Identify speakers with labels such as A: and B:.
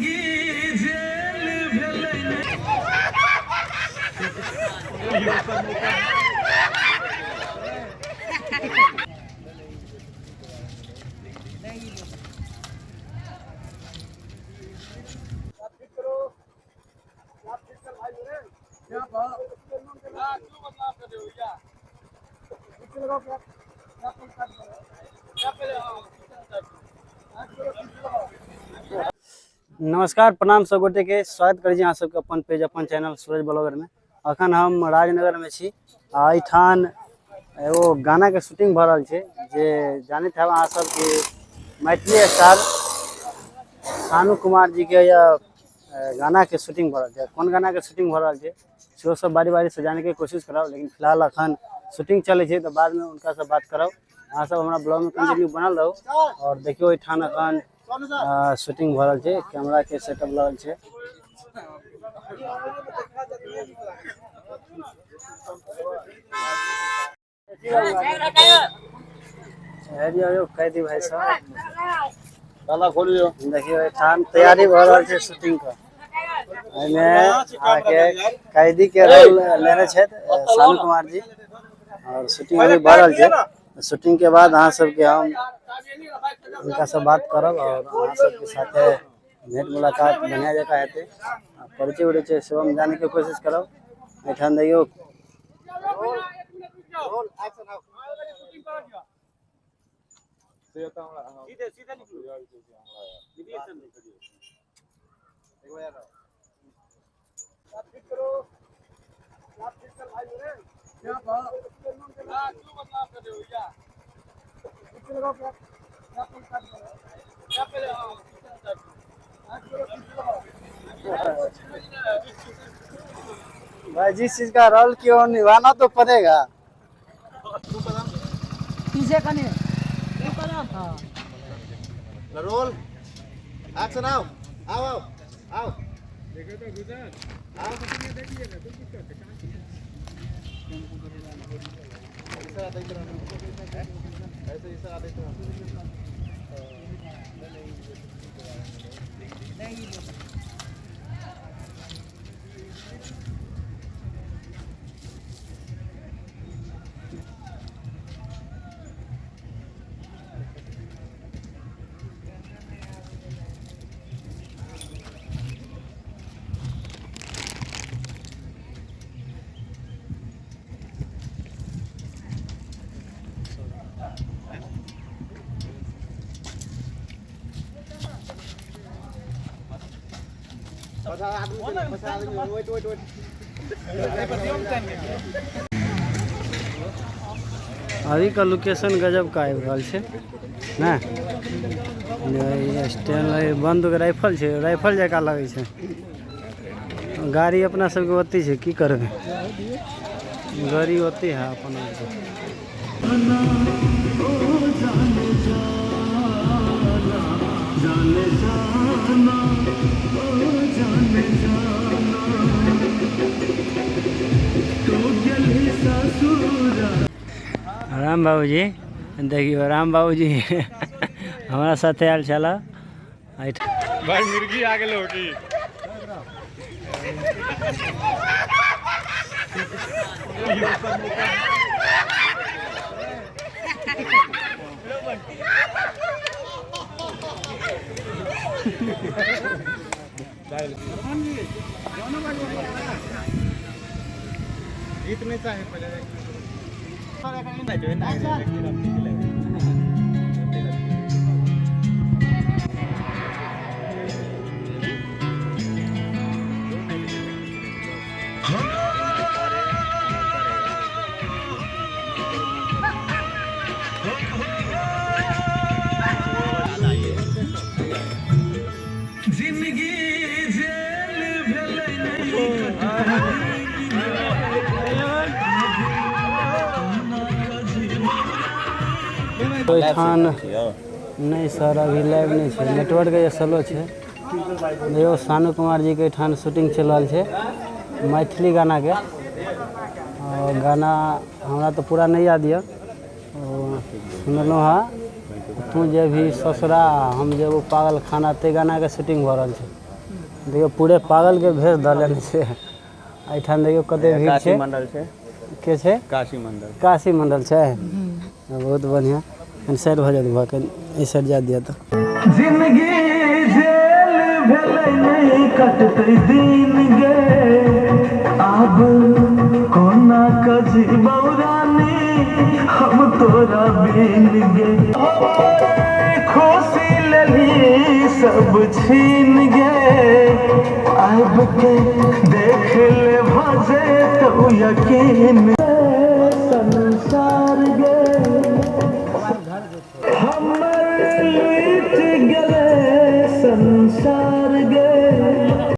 A: जिंदगी जेल भेलै
B: नमस्कार प्रणाम सब गोटे के स्वागत करै छी अहाँ सबके अपन पेज अपन चैनल सूरज ब्लॉगर में। अखन हम राजनगर में छी। एठान एगो गाना के शूटिंग भ रहल छै जे जानैत हैब अहाँ सब के मैथिली स्टार सानू कुमार जी के गाना के शूटिंग भ रहल छै। कोन गाना के शूटिंग भ रहल छै सेहो सब बारी बारी से जाने के कोशिश करब, लेकिन फिलहाल अखन शूटिंग चलै छै तो बाद में उनका से बात करब। अहाँ सब हमरा ब्लॉग में कंटिन्यू बनल रहू और देखियो एठान अखन शूटिंग भ रहल छै, कैमरा के सेटअप लगल छै। कैदी भाई साहब ताला खोलियो, देखियो एठान तैयारी भ रहल छै शूटिंग का। एमे आके कैदी के रोल लेने छै सानू कुमार जी और शूटिंग अभी भ रहल छै। शूटिंग के बाद अहाँ सबके हम उनका से बात करब और अहाँ सबके साथे भेंट मुलाकात बढ़िया जगह हेतै, परिचय उड़ै से हम जाने के कोशिश करब। एठान देखियो भाई जिस चीज का रोल क्यों निभाना तो पड़ेगा। पीछे कने
C: रोल एक्शन आओ आओ आओ आओ देखो तो गुजर आओ किसी देखिए ना तुम कुछ करते ऐसे इशारा देते
B: अभी का लोकेशन गजब का आबि रहल छै ना। स्टैंड बंद राइफल छै, राइफल जका लगे छै। गाड़ी अपना सबके ओते छै, की करबे गाड़ी ओते है अपन। राम बाबूजी देखियो, राम बाबूजी हमारा साथे आयल छला।
C: भाई मुर्गी आ गेलो की गीत में चाहे पहले
A: जिंदगी जेल भेलै
B: नहीं सर अभी लाइव नहीं है, नेटवर्क के स्लो है। देखो सानू कुमार जी के ठान शूटिंग चल रहा है मैथिली गाना के। और गाना हमरा तो पूरा नहीं याद है, सुनल हाँ तू जे भी ससुरा हम जे वो पागल खाना ते गाना के शूटिंग हो रहा है। देखियो पूरे पागल के भेष धरले छै। एहिठाम देखियो कते भीड़ छै।
C: मंडल छै,
B: के छै? काशी मंडल छै। बहुत बढ़िया। कनि साइड भऽ जाए भऽ कनि एहि साइड जा दिया तऽ।
A: जिंदगी जेल भेलै नहीं कटतै दिन गे अब कोना कजी बौरानी हम तोरा बिन गे खुशी लेली सब छीन गे आब के देख ले भजे तो यकीन संसार गे हमर लुट गेले संसार